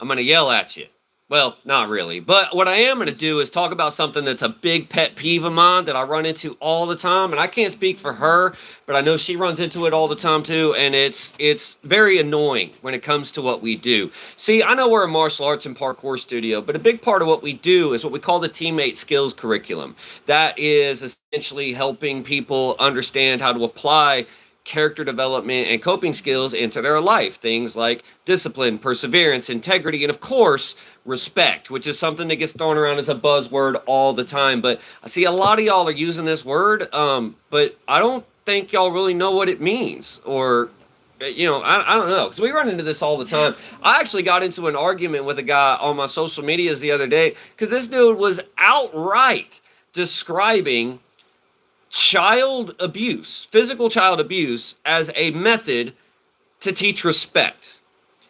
I'm going to yell at you. Well, not really. But what I am going to do is talk about something that's a big pet peeve of mine that I run into all the time. And I can't speak for her, but I know she runs into it all the time too. And it's very annoying when it comes to what we do. See, I know we're a martial arts and parkour studio, but a big part of what we do is what we call the teammate skills curriculum. That is essentially helping people understand how to apply character development and coping skills into their life. Things like discipline, perseverance, integrity, and of course, respect, which is something that gets thrown around as a buzzword all the time. But I see a lot of y'all are using this word, but I don't think y'all really know what it means. Or, I don't know, because we run into this all the time. I actually got into an argument with a guy on my social medias the other day because this dude was outright describing child abuse, physical child abuse, as a method to teach respect.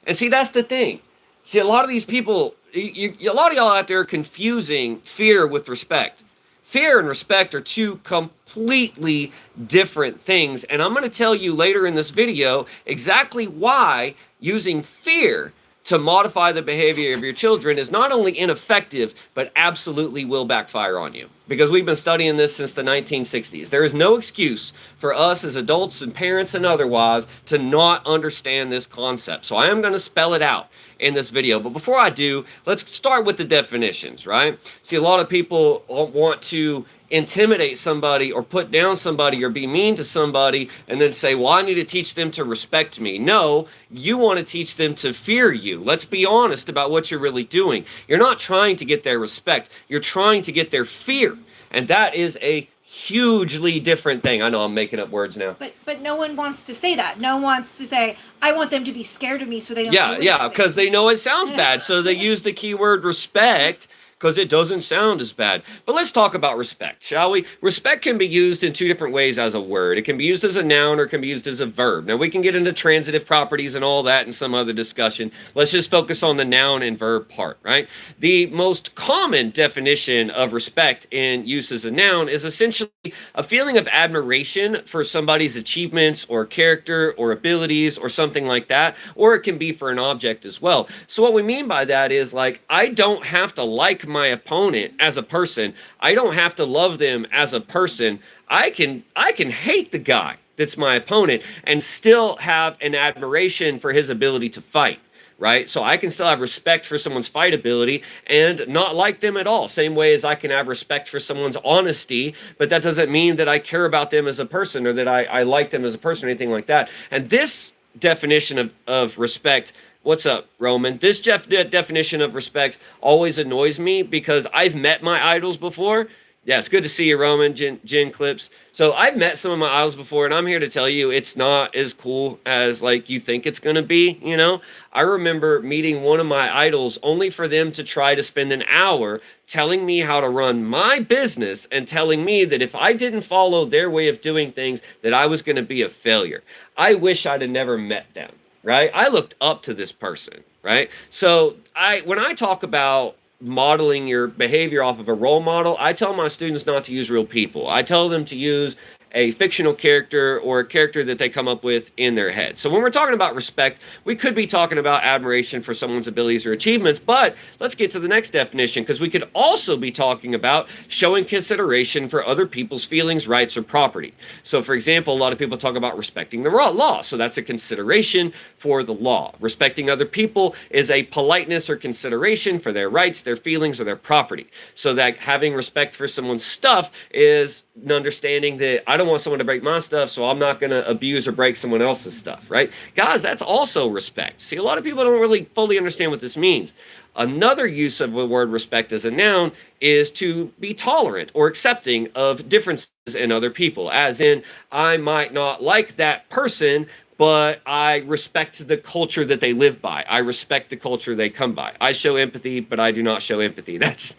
And see, that's the thing. See, a lot of these people, a lot of y'all out there are confusing fear with respect. Fear and respect are two completely different things. And I'm going to tell you later in this video exactly why using fear to modify the behavior of your children is not only ineffective, but absolutely will backfire on you. Because we've been studying this since the 1960s. There is no excuse for us as adults and parents and otherwise to not understand this concept. So I am going to spell it out in this video. But before I do, let's start with the definitions, right? See, a lot of people want to intimidate somebody or put down somebody or be mean to somebody and then say, well, I need to teach them to respect me. No, you want to teach them to fear you. Let's be honest about what you're really doing. You're not trying to get their respect. You're trying to get their fear. And that is a hugely different thing. I know I'm making up words now. But no one wants to say that. No one wants to say, I want them to be scared of me so they don't do Yeah, because they know it sounds bad. So they use the keyword respect because it doesn't sound as bad. But let's talk about respect, shall we? Respect can be used in two different ways as a word. It can be used as a noun or it can be used as a verb. Now, we can get into transitive properties and all that in some other discussion. Let's just focus on the noun and verb part, right? The most common definition of respect in use as a noun is essentially a feeling of admiration for somebody's achievements or character or abilities or something like that, or it can be for an object as well. So what we mean by that is, like, I don't have to like my opponent as a person. I don't have to love them as a person. I can hate the guy that's my opponent and still have an admiration for his ability to fight, right? So I can still have respect for someone's fight ability and not like them at all. Same way as I can have respect for someone's honesty, but that doesn't mean that I care about them as a person or that I like them as a person or anything like that. And this definition of respect, what's up, Roman? This definition of respect always annoys me because I've met my idols before. Yeah, it's good to see you, Roman, Jen Clips. So I've met some of my idols before, and I'm here to tell you it's not as cool as, like, you think it's going to be, you know? I remember meeting one of my idols only for them to try to spend an hour telling me how to run my business and telling me that if I didn't follow their way of doing things, that I was going to be a failure. I wish I'd have never met them. Right? I looked up to this person, right? So when I talk about modeling your behavior off of a role model, I tell my students not to use real people. I tell them to use a fictional character or a character that they come up with in their head. So when we're talking about respect, we could be talking about admiration for someone's abilities or achievements, but let's get to the next definition, because we could also be talking about showing consideration for other people's feelings, rights, or property. So for example, a lot of people talk about respecting the law. So that's a consideration for the law. Respecting other people is a politeness or consideration for their rights, their feelings, or their property. So that having respect for someone's stuff is an understanding that I don't want someone to break my stuff, so I'm not going to abuse or break someone else's stuff, right? Guys, that's also respect. See, a lot of people don't really fully understand what this means. Another use of the word respect as a noun is to be tolerant or accepting of differences in other people, as in, I might not like that person, but I respect the culture that they live by. I respect the culture they come by. I show empathy, but I do not show empathy. That's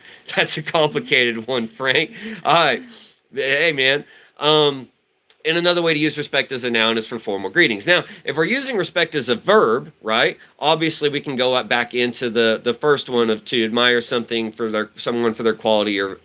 a complicated one, Frank. All right. Hey, man. And another way to use respect as a noun is for formal greetings. Now, if we're using respect as a verb, right, obviously we can go back into the first one of to admire something for someone for their quality or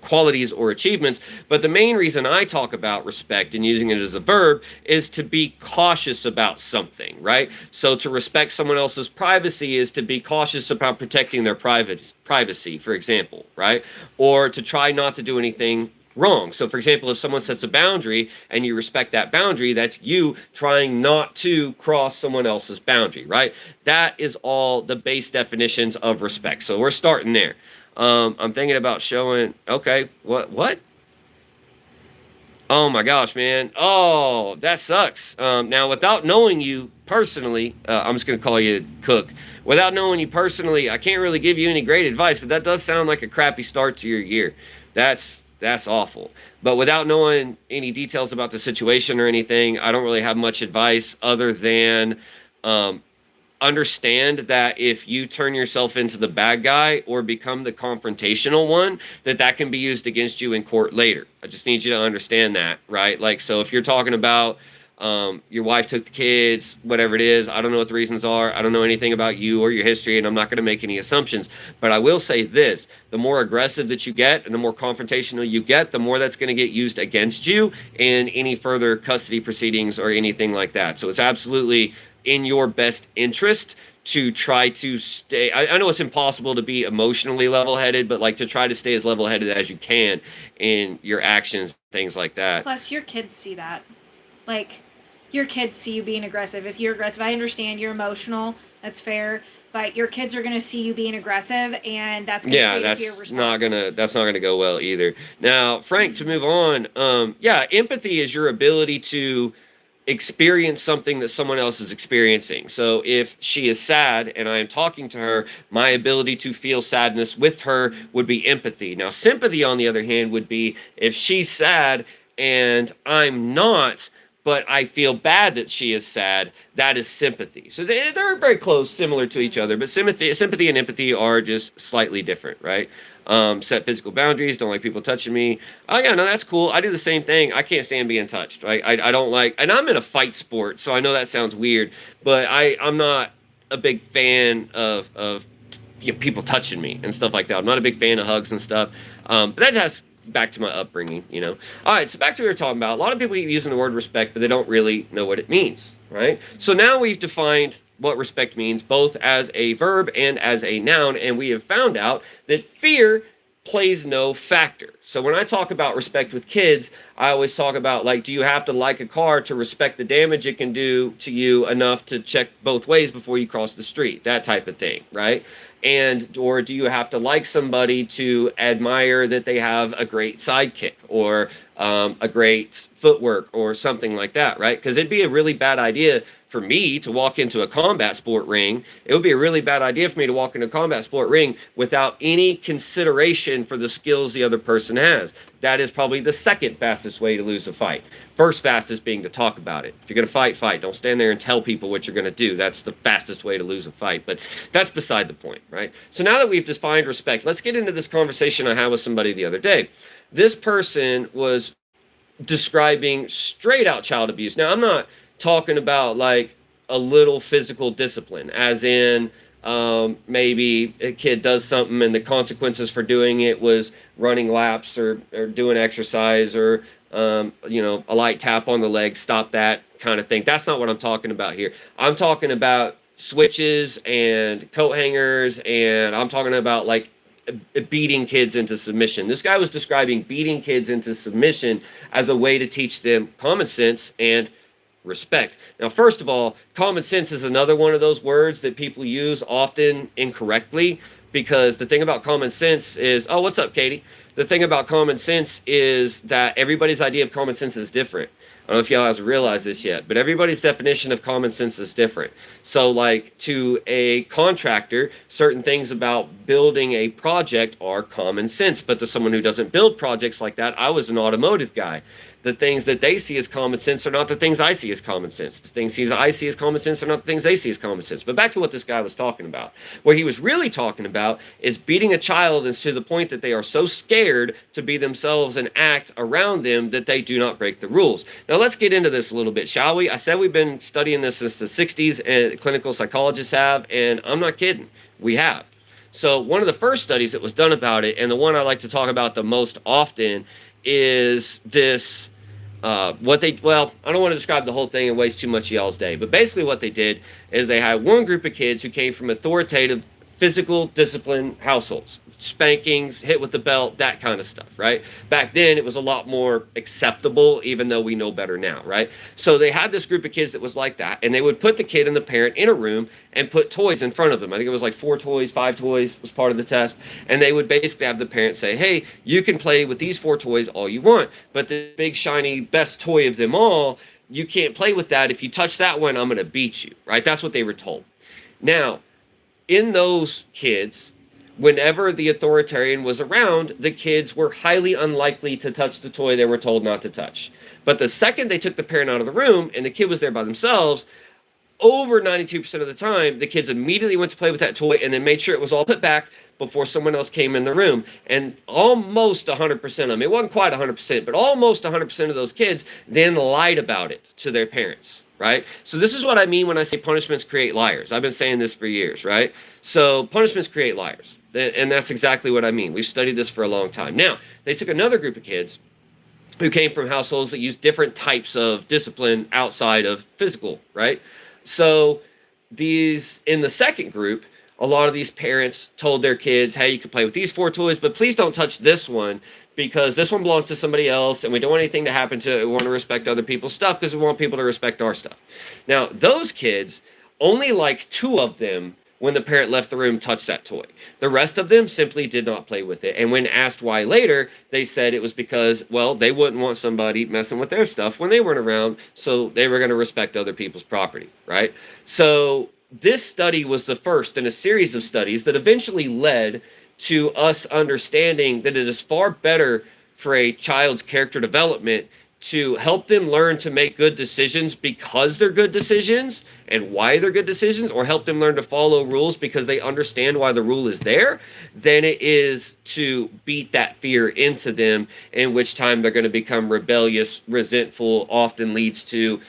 qualities or achievements. But the main reason I talk about respect and using it as a verb is to be cautious about something, right? So to respect someone else's privacy is to be cautious about protecting their privacy, for example, right? Or to try not to do anything wrong. So for example, if someone sets a boundary and you respect that boundary, that's you trying not to cross someone else's boundary, right? That is all the base definitions of respect. So we're starting there. I'm thinking about showing, okay, what? Oh my gosh, man. Oh, that sucks. Now, without knowing you personally, I'm just going to call you Cook. Without knowing you personally, I can't really give you any great advice, but that does sound like a crappy start to your year. That's awful. But without knowing any details about the situation or anything, I don't really have much advice other than understand that if you turn yourself into the bad guy or become the confrontational one, that can be used against you in court later. I just need you to understand that, right? Like, so if you're talking about your wife took the kids, whatever it is, I don't know what the reasons are. I don't know anything about you or your history, and I'm not going to make any assumptions. But I will say this, the more aggressive that you get and the more confrontational you get, the more that's going to get used against you in any further custody proceedings or anything like that. So it's absolutely in your best interest to try to stay. I know it's impossible to be emotionally level-headed, but like to try to stay as level-headed as you can in your actions, things like that. Plus, your kids see that. Like, your kids see you being aggressive. If you're aggressive, I understand you're emotional. That's fair. But your kids are going to see you being aggressive, and that's going to create a fear response. That's not gonna go well either. Now, Frank, to move on, empathy is your ability to experience something that someone else is experiencing. So if she is sad and I am talking to her, my ability to feel sadness with her would be empathy. Now, sympathy, on the other hand, would be if she's sad and I'm not, but I feel bad that she is sad, that is sympathy. So they're very close, similar to each other, but sympathy and empathy are just slightly different, right? Set physical boundaries, don't like people touching me. Oh yeah, no, that's cool. I do the same thing. I can't stand being touched, right? I don't like, and I'm in a fight sport, so I know that sounds weird, but I'm not a big fan of people touching me and stuff like that. I'm not a big fan of hugs and stuff. But that has back to my upbringing, you know. All right, so back to what we were talking about. A lot of people keep using the word respect, but they don't really know what it means, right? So now we've defined what respect means, both as a verb and as a noun, and we have found out that fear plays no factor. So when I talk about respect with kids, I always talk about, like, do you have to like a car to respect the damage it can do to you enough to check both ways before you cross the street? That type of thing, right? Or do you have to like somebody to admire that they have a great sidekick or a great footwork or something like that, right? Because it'd be a really bad idea for me to walk into a combat sport ring. It would be a really bad idea for me to walk into a combat sport ring without any consideration for the skills the other person has. That is probably the second fastest way to lose a fight. First fastest being to talk about it. If you're going to fight. Don't stand there and tell people what you're going to do. That's the fastest way to lose a fight. But that's beside the point, right? So now that we've defined respect, let's get into this conversation I had with somebody the other day. This person was describing straight out child abuse. Now, I'm not talking about like a little physical discipline, as in maybe a kid does something and the consequences for doing it was running laps or doing exercise or a light tap on the leg, stop that kind of thing. That's not what I'm talking about here. I'm talking about switches and coat hangers, and I'm talking about like beating kids into submission. This guy was describing beating kids into submission as a way to teach them common sense and respect. Now, first of all, common sense is another one of those words that people use often incorrectly, because the thing about common sense is, oh, what's up, Katie? The thing about common sense is that everybody's idea of common sense is different. I don't know if y'all guys realize this yet, but everybody's definition of common sense is different. So like to a contractor, certain things about building a project are common sense, but to someone who doesn't build projects like that, I was an automotive guy. The things that they see as common sense are not the things I see as common sense. The things I see as common sense are not the things they see as common sense. But back to what this guy was talking about. What he was really talking about is beating a child is to the point that they are so scared to be themselves and act around them that they do not break the rules. Now let's get into this a little bit, shall we? I said we've been studying this since the 60s, and clinical psychologists have, and I'm not kidding. We have. So one of the first studies that was done about it, and the one I like to talk about the most often, is this. I don't want to describe the whole thing and waste too much of y'all's day, but basically what they did is they had one group of kids who came from authoritative physical discipline households, spankings, hit with the belt, that kind of stuff, right? Back then it was a lot more acceptable, even though we know better now, right? So they had this group of kids that was like that, and they would put the kid and the parent in a room and put toys in front of them. I think it was like 4 toys, 5 toys was part of the test. And they would basically have the parent say, hey, you can play with these 4 toys all you want, but the big shiny best toy of them all, you can't play with that. If you touch that one, I'm going to beat you, right? That's what they were told. Now, in those kids, whenever the authoritarian was around, the kids were highly unlikely to touch the toy they were told not to touch. But the second they took the parent out of the room and the kid was there by themselves, over 92% of the time, the kids immediately went to play with that toy and then made sure it was all put back before someone else came in the room. And almost 100% of them, it wasn't quite 100%, but almost 100% of those kids then lied about it to their parents. Right? So this is what I mean when I say punishments create liars. I've been saying this for years, right? So punishments create liars. And that's exactly what I mean. We've studied this for a long time. Now, they took another group of kids who came from households that used different types of discipline outside of physical, right? So in the second group, a lot of these parents told their kids, hey, you can play with these 4 toys, but please don't touch this one, because this one belongs to somebody else and we don't want anything to happen to it. We want to respect other people's stuff because we want people to respect our stuff. Now, those kids, only like 2 of them, when the parent left the room, touched that toy. The rest of them simply did not play with it. And when asked why later, they said it was because, well, they wouldn't want somebody messing with their stuff when they weren't around, so they were going to respect other people's property, right? So this study was the first in a series of studies that eventually led to us understanding that it is far better for a child's character development to help them learn to make good decisions because they're good decisions and why they're good decisions, or help them learn to follow rules because they understand why the rule is there, than it is to beat that fear into them, in which time they're going to become rebellious, resentful, often leads to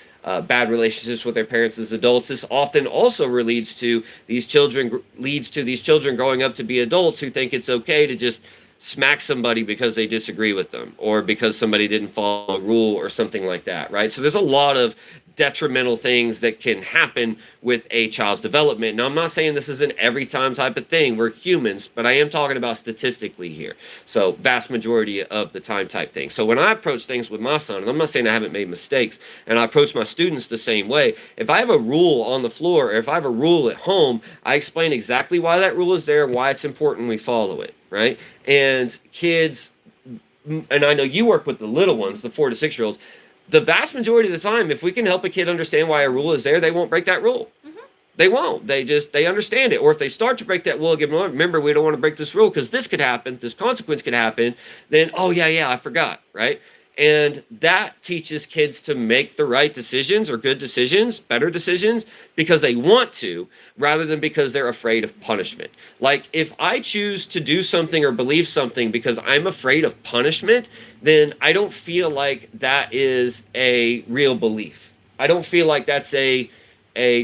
bad relationships with their parents as adults. This often also leads to these children growing up to be adults who think it's okay to just smack somebody because they disagree with them, or because somebody didn't follow a rule or something like that, right? So there's a lot of detrimental things that can happen with a child's development. Now, I'm not saying this is an every time type of thing. We're humans, but I am talking about statistically here. So vast majority of the time type thing. So when I approach things with my son, and I'm not saying I haven't made mistakes, and I approach my students the same way, if I have a rule on the floor, or if I have a rule at home, I explain exactly why that rule is there, why it's important we follow it, right? And kids, and I know you work with the little ones, the 4 to 6 year olds, the vast majority of the time, if we can help a kid understand why a rule is there, they won't break that rule. Mm-hmm. They won't. They understand it. Or if they start to break that rule, give them, remember, we don't want to break this rule because this could happen, this consequence could happen. Then, oh, yeah, I forgot, right? And that teaches kids to make the right decisions, or good decisions, better decisions, because they want to, rather than because they're afraid of punishment. Like, if I choose to do something or believe something because I'm afraid of punishment, then I don't feel like that is a real belief. I don't feel like that's a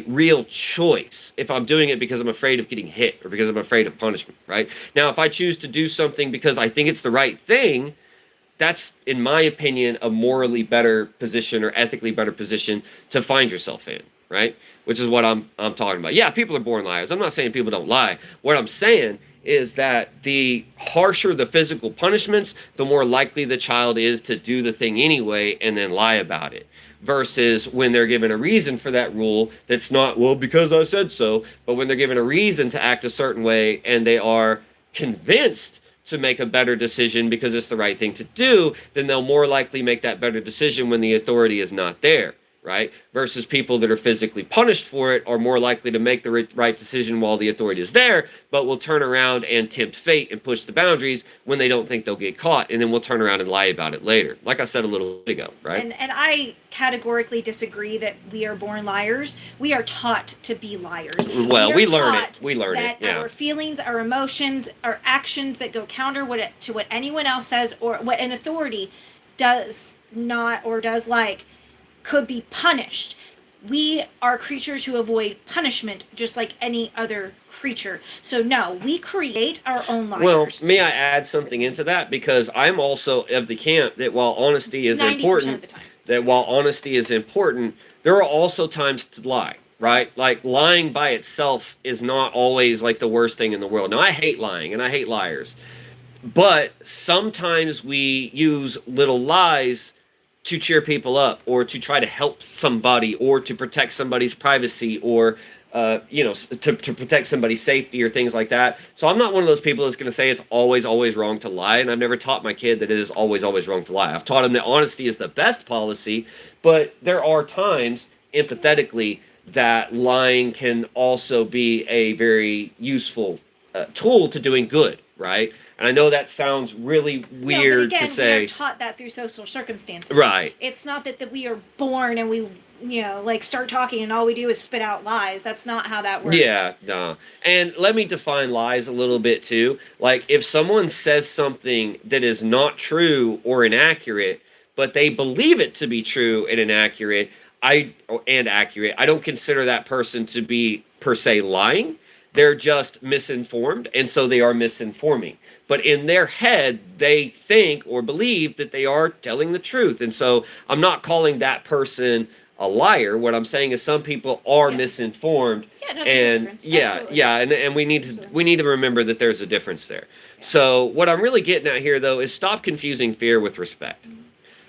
real choice if I'm doing it because I'm afraid of getting hit or because I'm afraid of punishment, right? Now, if I choose to do something because I think it's the right thing, that's, in my opinion, a morally better position, or ethically better position to find yourself in, right? Which is what I'm talking about. Yeah, people are born liars. I'm not saying people don't lie. What I'm saying is that the harsher the physical punishments, the more likely the child is to do the thing anyway and then lie about it. Versus when they're given a reason for that rule that's not, well, because I said so, but when they're given a reason to act a certain way and they are convinced to make a better decision because it's the right thing to do, then they'll more likely make that better decision when the authority is not there, right? Versus people that are physically punished for it are more likely to make the right decision while the authority is there, but will turn around and tempt fate and push the boundaries when they don't think they'll get caught, and then we'll turn around and lie about it later. Like I said a little bit ago, right? And I categorically disagree that we are born liars. We are taught to be liars. Well, we learn it. We learn it. Yeah. Our feelings, our emotions, our actions that go counter to what anyone else says, or what an authority does not or does like, could be punished. We are creatures who avoid punishment just like any other creature. So no, we create our own liars. Well, may I add something into that? Because I'm also of the camp that while honesty is important, there are also times to lie, right? Like lying by itself is not always like the worst thing in the world. Now, I hate lying and I hate liars. But sometimes we use little lies to cheer people up or to try to help somebody or to protect somebody's privacy or to protect somebody's safety or things like that. So I'm not one of those people that's going to say it's always wrong to lie. And I've never taught my kid that it is always wrong to lie. I've taught him that honesty is the best policy, but there are times, empathetically, that lying can also be a very useful tool to doing good, right? And I know that sounds really weird to say. We are taught that through social circumstances. Right. It's not that we are born and we, like start talking and all we do is spit out lies. That's not how that works. Yeah, no. And let me define lies a little bit too. Like if someone says something that is not true or inaccurate, but they believe it to be true and inaccurate, I don't consider that person to be per se lying. They're just misinformed, and so they are misinforming. But in their head, they think or believe that they are telling the truth. And so I'm not calling that person a liar. What I'm saying is some people are misinformed. Yeah, no, and we need to remember that there's a difference there. Yeah. So what I'm really getting at here, though, is stop confusing fear with respect. Mm-hmm.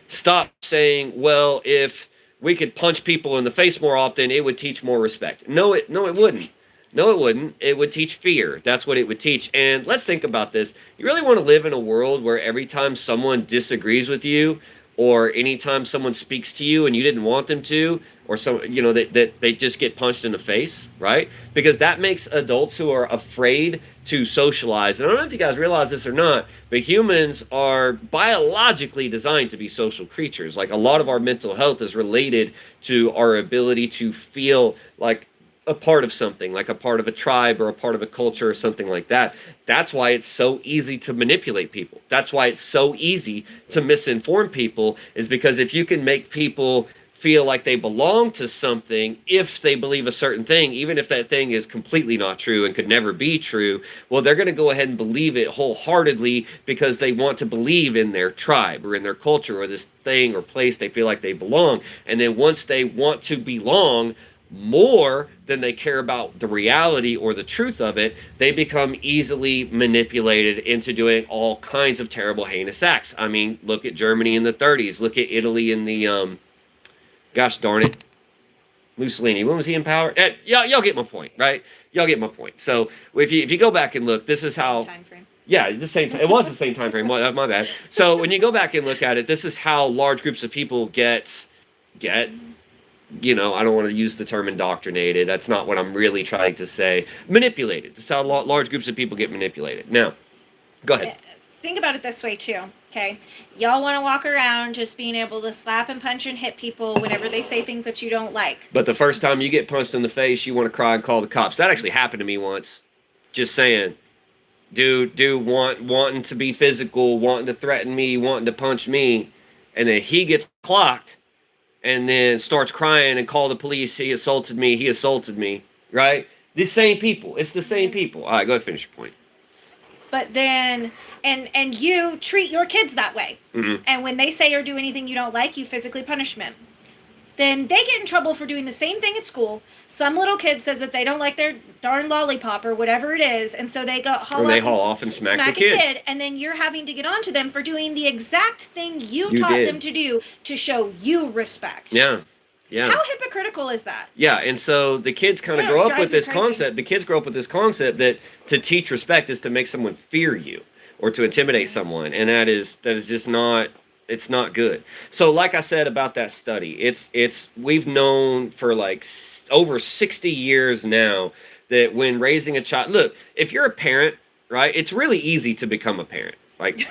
Stop saying, well, if we could punch people in the face more often, it would teach more respect. No, it wouldn't. No, it wouldn't. It would teach fear. That's what it would teach. And let's think about this. You really want to live in a world where every time someone disagrees with you, or anytime someone speaks to you and you didn't want them to, or that they just get punched in the face, right? Because that makes adults who are afraid to socialize. And I don't know if you guys realize this or not, but humans are biologically designed to be social creatures. Like a lot of our mental health is related to our ability to feel like a part of something, like a part of a tribe or a part of a culture or something like that. That's why it's so easy to manipulate people. That's why it's so easy to misinform people, is because if you can make people feel like they belong to something, if they believe a certain thing, even if that thing is completely not true and could never be true, well, they're going to go ahead and believe it wholeheartedly because they want to believe in their tribe or in their culture or this thing or place they feel like they belong. And then once they want to belong more than they care about the reality or the truth of it, they become easily manipulated into doing all kinds of terrible, heinous acts. I mean, look at Germany in the 30s. Look at Italy in the, gosh darn it, Mussolini. When was he in power? Y'all get my point, right? Y'all get my point. So if you go back and look, this is how... Time frame. Yeah, the same. It was the same time frame. My bad. So when you go back and look at it, this is how large groups of people get I don't want to use the term indoctrinated. That's not what I'm really trying to say. Manipulated. That's how large groups of people get manipulated. Now, go ahead. Think about it this way, too, okay? Y'all want to walk around just being able to slap and punch and hit people whenever they say things that you don't like. But the first time you get punched in the face, you want to cry and call the cops. That actually happened to me once. Just saying. Dude wanting to be physical, wanting to threaten me, wanting to punch me, and then he gets clocked. And then starts crying and call the police. He assaulted me, right? The same people. It's the same people. All right, go ahead, finish your point. But then, and you treat your kids that way. Mm-hmm. And when they say or do anything you don't like, you physically punish them. Then they get in trouble for doing the same thing at school. Some little kid says that they don't like their darn lollipop or whatever it is, and so they haul off and smack the kid. And then you're having to get on to them for doing the exact thing you taught them to do to show you respect. Yeah. Yeah. How hypocritical is that? Yeah, and so the kids kind of grow up with this concept. The kids grow up with this concept that to teach respect is to make someone fear you or to intimidate someone, and that is just not. It's not good. So like I said about that study, we've known for like over 60 years now that when raising a child, look, if you're a parent, right, it's really easy to become a parent. Like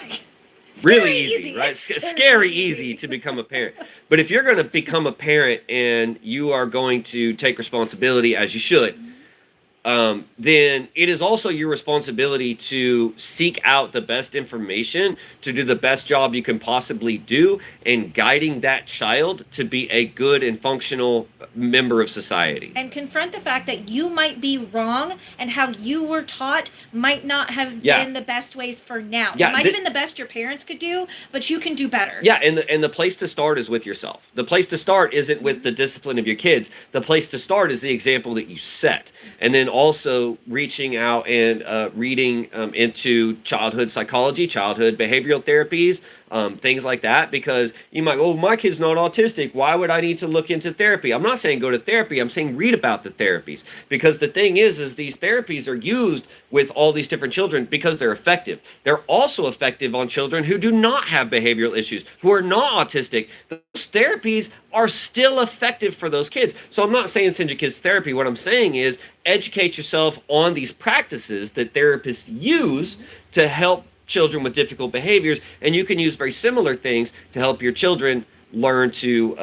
really easy, right? Scary easy to become a parent. But if you're going to become a parent and you are going to take responsibility as you should, then it is also your responsibility to seek out the best information, to do the best job you can possibly do in guiding that child to be a good and functional member of society. And confront the fact that you might be wrong and how you were taught might not have been the best ways for now. It might have been the best your parents could do, but you can do better. Yeah, and the place to start is with yourself. The place to start isn't with the discipline of your kids. The place to start is the example that you set. And then also reaching out and reading into childhood psychology, childhood behavioral therapies, things like that, because you might go, oh, my kid's not autistic. Why would I need to look into therapy? I'm not saying go to therapy. I'm saying read about the therapies, because the thing is these therapies are used with all these different children because they're effective. They're also effective on children who do not have behavioral issues, who are not autistic. Those therapies are still effective for those kids. So I'm not saying send your kids to therapy. What I'm saying is educate yourself on these practices that therapists use to help children with difficult behaviors, and you can use very similar things to help your children learn to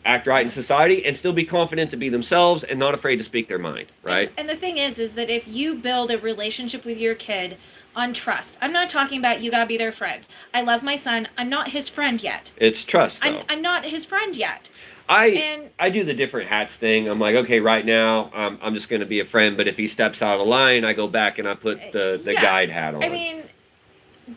act right in society and still be confident to be themselves and not afraid to speak their mind, right? And the thing is that if you build a relationship with your kid on trust, I'm not talking about you gotta be their friend. I love my son. I'm not his friend yet. It's trust, though. I'm not his friend yet. I do the different hats thing. I'm like, okay, right now I'm just going to be a friend, but if he steps out of line, I go back and I put the guide hat on. I mean,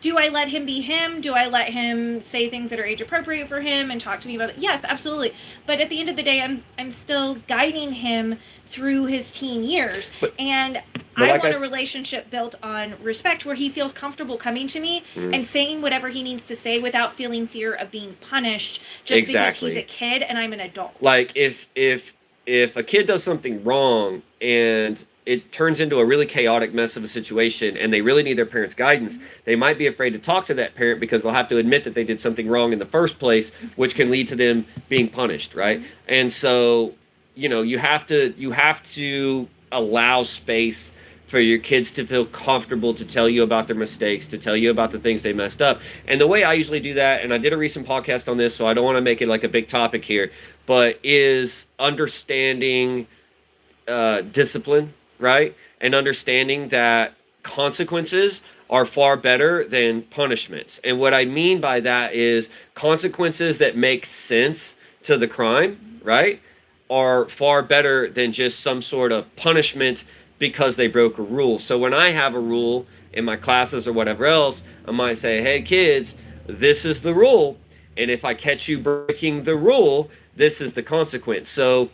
do I let him be him? Do I let him say things that are age appropriate for him and talk to me about it? Yes, absolutely. But at the end of the day, I'm still guiding him through his teen years. And I want a relationship built on respect, where he feels comfortable coming to me and saying whatever he needs to say without feeling fear of being punished just because he's a kid and I'm an adult. Like if a kid does something wrong and it turns into a really chaotic mess of a situation and they really need their parents' guidance, they might be afraid to talk to that parent because they'll have to admit that they did something wrong in the first place, which can lead to them being punished, right? And so, you have to allow space for your kids to feel comfortable to tell you about their mistakes, to tell you about the things they messed up. And the way I usually do that, and I did a recent podcast on this, so I don't want to make it like a big topic here, but is understanding discipline, right? And understanding that consequences are far better than punishments. And what I mean by that is consequences that make sense to the crime, right, are far better than just some sort of punishment because they broke a rule. So when I have a rule in my classes or whatever else, I might say, hey kids, this is the rule, and if I catch you breaking the rule, this is the consequence. So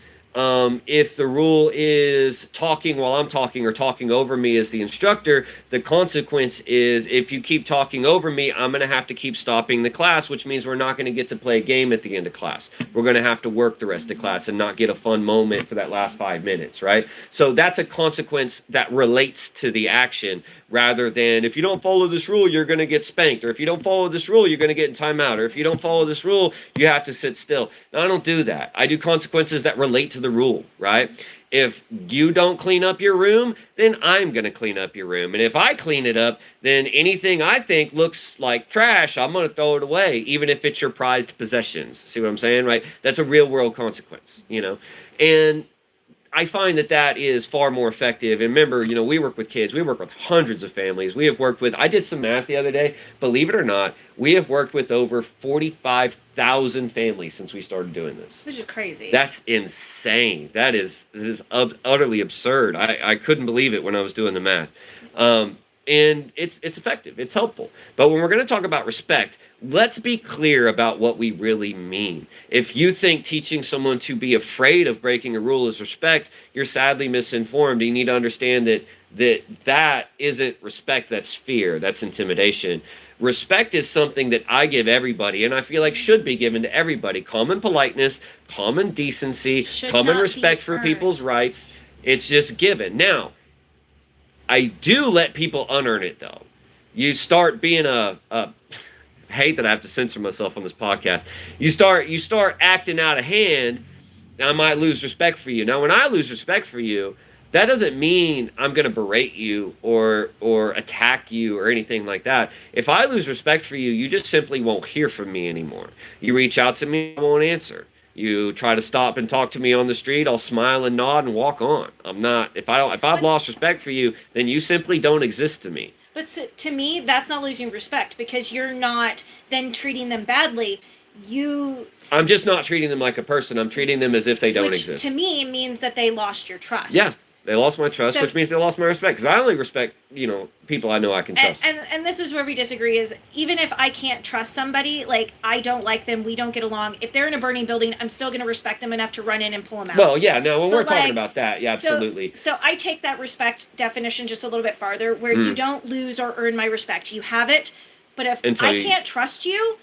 if the rule is talking while I'm talking or talking over me as the instructor, the consequence is if you keep talking over me, I'm going to have to keep stopping the class, which means we're not going to get to play a game at the end of class. We're going to have to work the rest of class and not get a fun moment for that last 5 minutes, right? So that's a consequence that relates to the action, rather than if you don't follow this rule, you're going to get spanked, or if you don't follow this rule, you're going to get in timeout, or if you don't follow this rule, you have to sit still. Now, I don't do that. I do consequences that relate to the rule, right? If you don't clean up your room, then I'm going to clean up your room. And if I clean it up, then anything I think looks like trash, I'm going to throw it away, even if it's your prized possessions. See what I'm saying, right? That's a real world consequence, And I find that is far more effective. And remember, we work with kids. We work with hundreds of families. We have worked with, I did some math the other day, believe it or not, we have worked with over 45,000 families since we started doing this. Which is crazy. That's insane. This is utterly absurd. I couldn't believe it when I was doing the math. And it's effective. It's helpful. But when we're going to talk about respect, let's be clear about what we really mean. If you think teaching someone to be afraid of breaking a rule is respect, you're sadly misinformed. You need to understand that isn't respect, that's fear, that's intimidation. Respect is something that I give everybody, and I feel like should be given to everybody. Common politeness, common decency, common respect for people's rights. It's just given. Now, I do let people unearn it, though. You start being I hate that I have to censor myself on this podcast. You start acting out of hand, and I might lose respect for you. Now, when I lose respect for you, that doesn't mean I'm going to berate you or attack you or anything like that. If I lose respect for you, you just simply won't hear from me anymore. You reach out to me, I won't answer. You try to stop and talk to me on the street, I'll smile and nod and walk on. If I've lost respect for you, then you simply don't exist to me. But to me, that's not losing respect, because you're not then treating them badly. I'm just not treating them like a person. I'm treating them as if they don't exist. To me means that they lost your trust. Yeah. They lost my trust, which means they lost my respect. Because I only respect, people I know I can trust. And this is where we disagree, is even if I can't trust somebody, like, I don't like them, we don't get along, if they're in a burning building, I'm still going to respect them enough to run in and pull them out. Well, yeah, no, when we're talking about that, yeah, absolutely. So I take that respect definition just a little bit farther, where you don't lose or earn my respect. You have it, but if I can't trust you,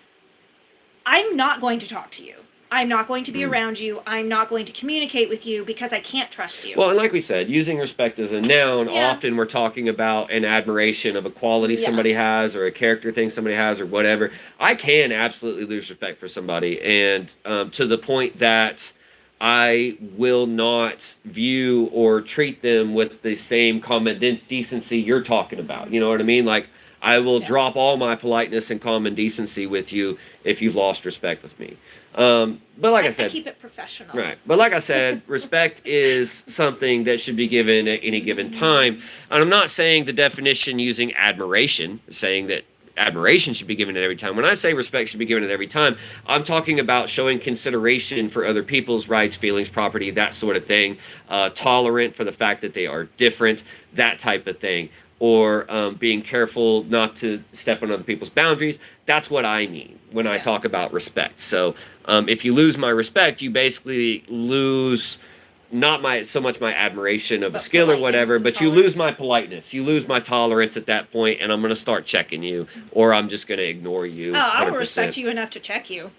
I'm not going to talk to you. I'm not going to be around you. I'm not going to communicate with you because I can't trust you. Well, and like we said, using respect as a noun, often we're talking about an admiration of a quality somebody has, or a character thing somebody has, or whatever. I can absolutely lose respect for somebody, and to the point that I will not view or treat them with the same common decency you're talking about. You know what I mean? Like, I will drop all my politeness and common decency with you if you've lost respect with me. But like I said, keep it professional. Right. But like I said, respect is something that should be given at any given time. And I'm not saying the definition using admiration, saying that admiration should be given at every time. When I say respect should be given at every time, I'm talking about showing consideration for other people's rights, feelings, property, that sort of thing. Tolerant for the fact that they are different, that type of thing. Or being careful not to step on other people's boundaries. That's what I mean when I talk about respect. So if you lose my respect, you basically lose not so much my admiration of a skill or whatever, but you lose my politeness. You lose my tolerance at that point, and I'm going to start checking you, or I'm just going to ignore you. 100%. I will respect you enough to check you.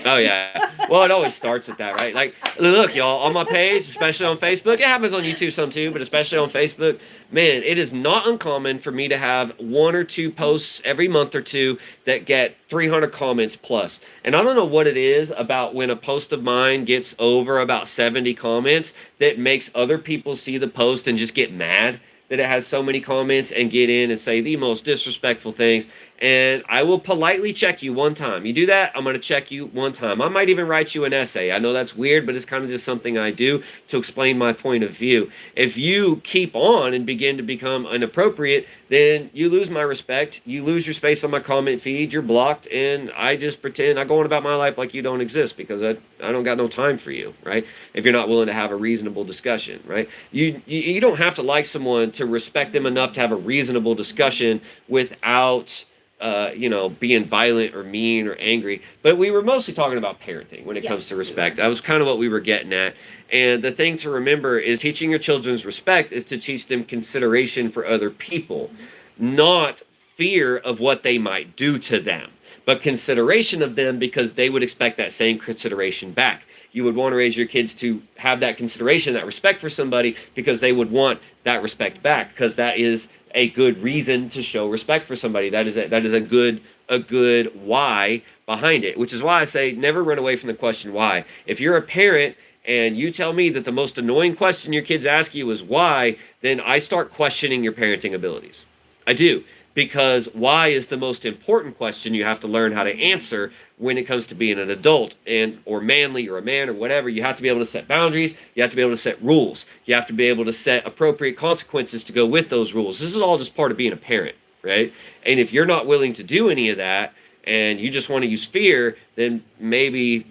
Oh, yeah. Well, it always starts with that, right? Like, look, y'all, on my page, especially on Facebook, it happens on YouTube some too, but especially on Facebook, man, it is not uncommon for me to have 1 or 2 posts every month or two that get 300 comments plus. And I don't know what it is about when a post of mine gets over about 70 comments that makes other people see the post and just get mad that it has so many comments and get in and say the most disrespectful things. And I will politely check you one time. You do that, I'm going to check you one time. I might even write you an essay. I know that's weird, but it's kind of just something I do to explain my point of view. If you keep on and begin to become inappropriate, then you lose my respect. You lose your space on my comment feed. You're blocked, and I just pretend I go on about my life like you don't exist because I don't got no time for you, right? If you're not willing to have a reasonable discussion, right? You don't have to like someone to respect them enough to have a reasonable discussion without being violent or mean or angry. But we were mostly talking about parenting when it comes to respect. That was kind of what we were getting at. And the thing to remember is teaching your children's respect is to teach them consideration for other people, not fear of what they might do to them, but consideration of them because they would expect that same consideration back. You would want to raise your kids to have that consideration, that respect for somebody, because they would want that respect back, because that is a good reason to show respect for somebody. That is a good why behind it, which is why I say never run away from the question why. If you're a parent and you tell me that the most annoying question your kids ask you is why, then I start questioning your parenting abilities. I do, because why is the most important question you have to learn how to answer when it comes to being an adult or manly or a man or whatever. You have to be able to set boundaries. You have to be able to set rules. You have to be able to set appropriate consequences to go with those rules. This is all just part of being a parent, right? And if you're not willing to do any of that and you just want to use fear, then maybe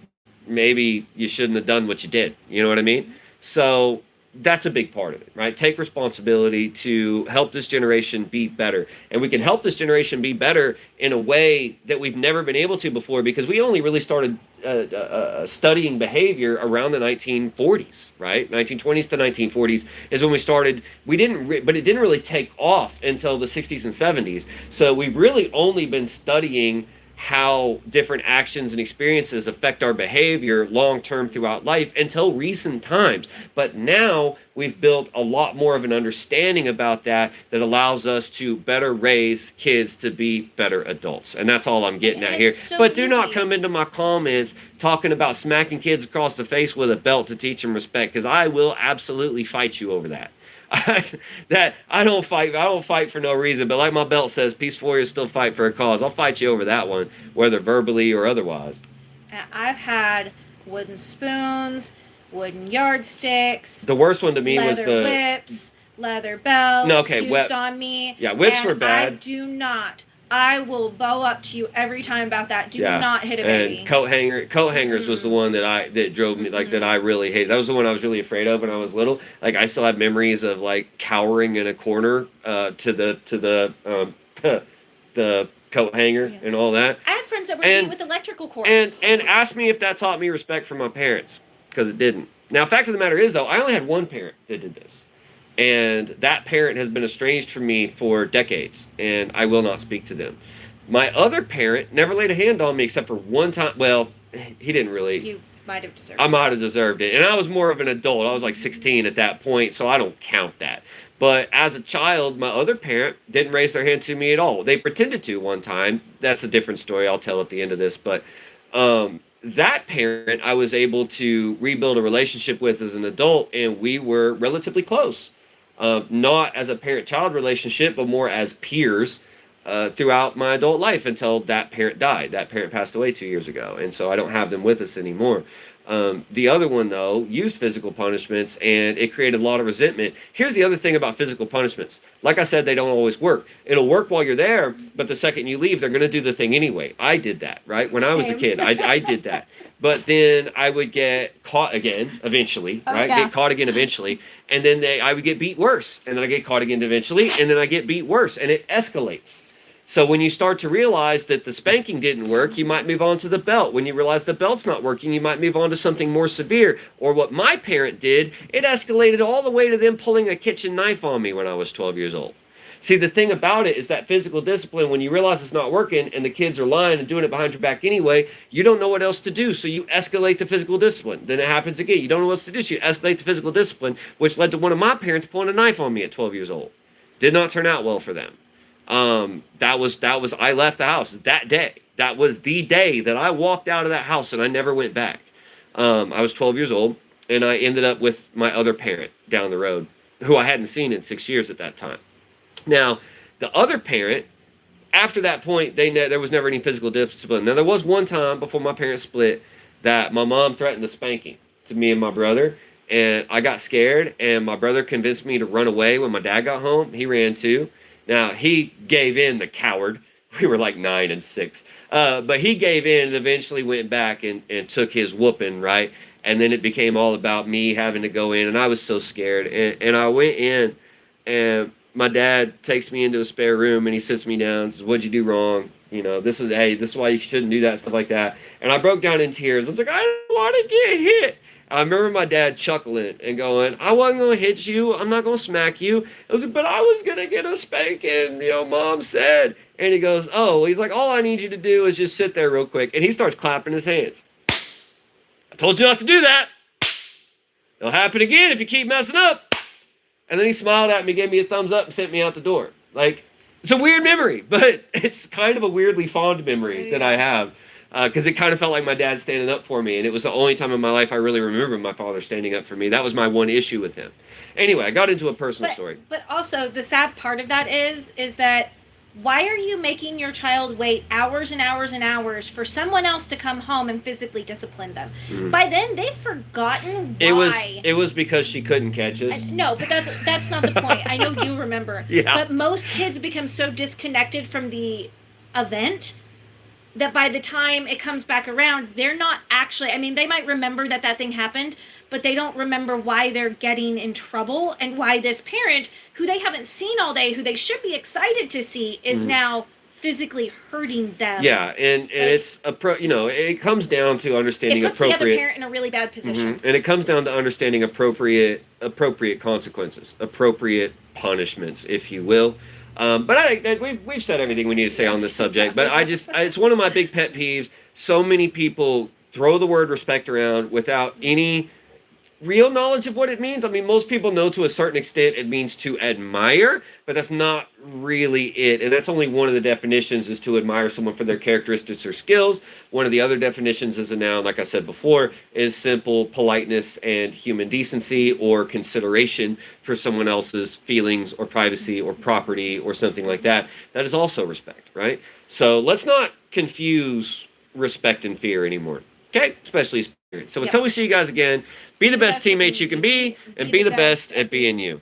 you shouldn't have done what you did. You know what I mean? So that's a big part of it, right? Take responsibility to help this generation be better. And we can help this generation be better in a way that we've never been able to before, because we only really started studying behavior around the 1940s, right? 1920s to 1940s is when we started. But it didn't really take off until the 60s and 70s. So we've really only been studying how different actions and experiences affect our behavior long-term throughout life until recent times. But now we've built a lot more of an understanding about that allows us to better raise kids to be better adults. And that's all I'm getting at here. So but do not come into my comments talking about smacking kids across the face with a belt to teach them respect, because I will absolutely fight you over that. I don't fight for no reason, but like my belt says, peaceful warriors still fight for a cause. I'll fight you over that one, whether verbally or otherwise. I've had wooden spoons, wooden yardsticks. The worst one to me was the whips, leather belts. No, okay, used on me. Yeah, whips were bad. I will bow up to you every time about that. Do not hit a baby. And coat hangers was the one that drove me, like, that I really hated. That was the one I was really afraid of when I was little. Like, I still have memories of, like, cowering in a corner to the coat hanger and all that. I had friends that were beat with electrical cords. And asked me if that taught me respect for my parents, because it didn't. Now, fact of the matter is, though, I only had one parent that did this. And that parent has been estranged from me for decades, and I will not speak to them. My other parent never laid a hand on me except for one time. Well, he didn't really. You might have deserved it. I might have deserved it. And I was more of an adult. I was like 16 at that point, so I don't count that. But as a child, my other parent didn't raise their hand to me at all. They pretended to one time. That's a different story I'll tell at the end of this. But that parent I was able to rebuild a relationship with as an adult, and we were relatively close. Not as a parent-child relationship, but more as peers throughout my adult life until that parent died. That parent passed away 2 years ago, and so I don't have them with us anymore. The other one, though, used physical punishments, and it created a lot of resentment. Here's the other thing about physical punishments. Like I said, they don't always work. It'll work while you're there, but the second you leave, they're going to do the thing anyway. I did that, right? When I was a kid, I did that. But then I would get caught again eventually, right? Get caught again eventually. And then I would get beat worse. And then I get caught again eventually. And then I get beat worse. And it escalates. So when you start to realize that the spanking didn't work, you might move on to the belt. When you realize the belt's not working, you might move on to something more severe. Or what my parent did, it escalated all the way to them pulling a kitchen knife on me when I was 12 years old. See, the thing about it is that physical discipline, when you realize it's not working and the kids are lying and doing it behind your back anyway, you don't know what else to do. So you escalate the physical discipline. Then it happens again. You don't know what else to do. So you escalate the physical discipline, which led to one of my parents pulling a knife on me at 12 years old. Did not turn out well for them. I left the house that day. That was the day that I walked out of that house and I never went back. I was 12 years old and I ended up with my other parent down the road who I hadn't seen in 6 years at that time. Now, the other parent, after that point, there was never any physical discipline. Now, there was one time before my parents split that my mom threatened a spanking to me and my brother, and I got scared, and my brother convinced me to run away when my dad got home. He ran too. Now, he gave in, the coward. We were like 9 and 6. But he gave in and eventually went back and took his whooping, right? And then it became all about me having to go in, and I was so scared. And I went in, and my dad takes me into a spare room and he sits me down and says, "What'd you do wrong? You know, this is why you shouldn't do that," stuff like that. And I broke down in tears. I was like, "I don't want to get hit." I remember my dad chuckling and going, "I wasn't going to hit you. I'm not going to smack you." I was like, "But I was going to get a spanking, Mom said." And he goes, "Oh," he's like, "all I need you to do is just sit there real quick." And he starts clapping his hands. "I told you not to do that. It'll happen again if you keep messing up." And then he smiled at me, gave me a thumbs up, and sent me out the door. Like, it's a weird memory, but it's kind of a weirdly fond memory that I have. Because it kind of felt like my dad standing up for me. And it was the only time in my life I really remember my father standing up for me. That was my one issue with him. Anyway, I got into a personal story. But also, the sad part of that is that why are you making your child wait hours and hours and hours for someone else to come home and physically discipline them? Mm-hmm. By then, they've forgotten why. It was because she couldn't catch us. No, but that's not the point. I know you remember. Yeah. But most kids become so disconnected from the event that by the time it comes back around, they're not actually, they might remember that thing happened, but they don't remember why they're getting in trouble and why this parent, who they haven't seen all day, who they should be excited to see, is now physically hurting them. Yeah, and it's it comes down to understanding appropriate. It puts the other parent in a really bad position. Mm-hmm. And it comes down to understanding appropriate consequences, appropriate punishments, if you will. But we've said everything we need to say on this subject. But it's one of my big pet peeves. So many people throw the word respect around without any real knowledge of what it means. Most people know to a certain extent it means to admire, but that's not really it. And that's only one of the definitions, is to admire someone for their characteristics or skills. One of the other definitions as a noun, like I said before, is simple politeness and human decency or consideration for someone else's feelings or privacy or property or something like that. That is also respect, right? So let's not confuse respect and fear anymore. Okay, especially. So until we see you guys again, be the best teammates you can be, and be the best at being you.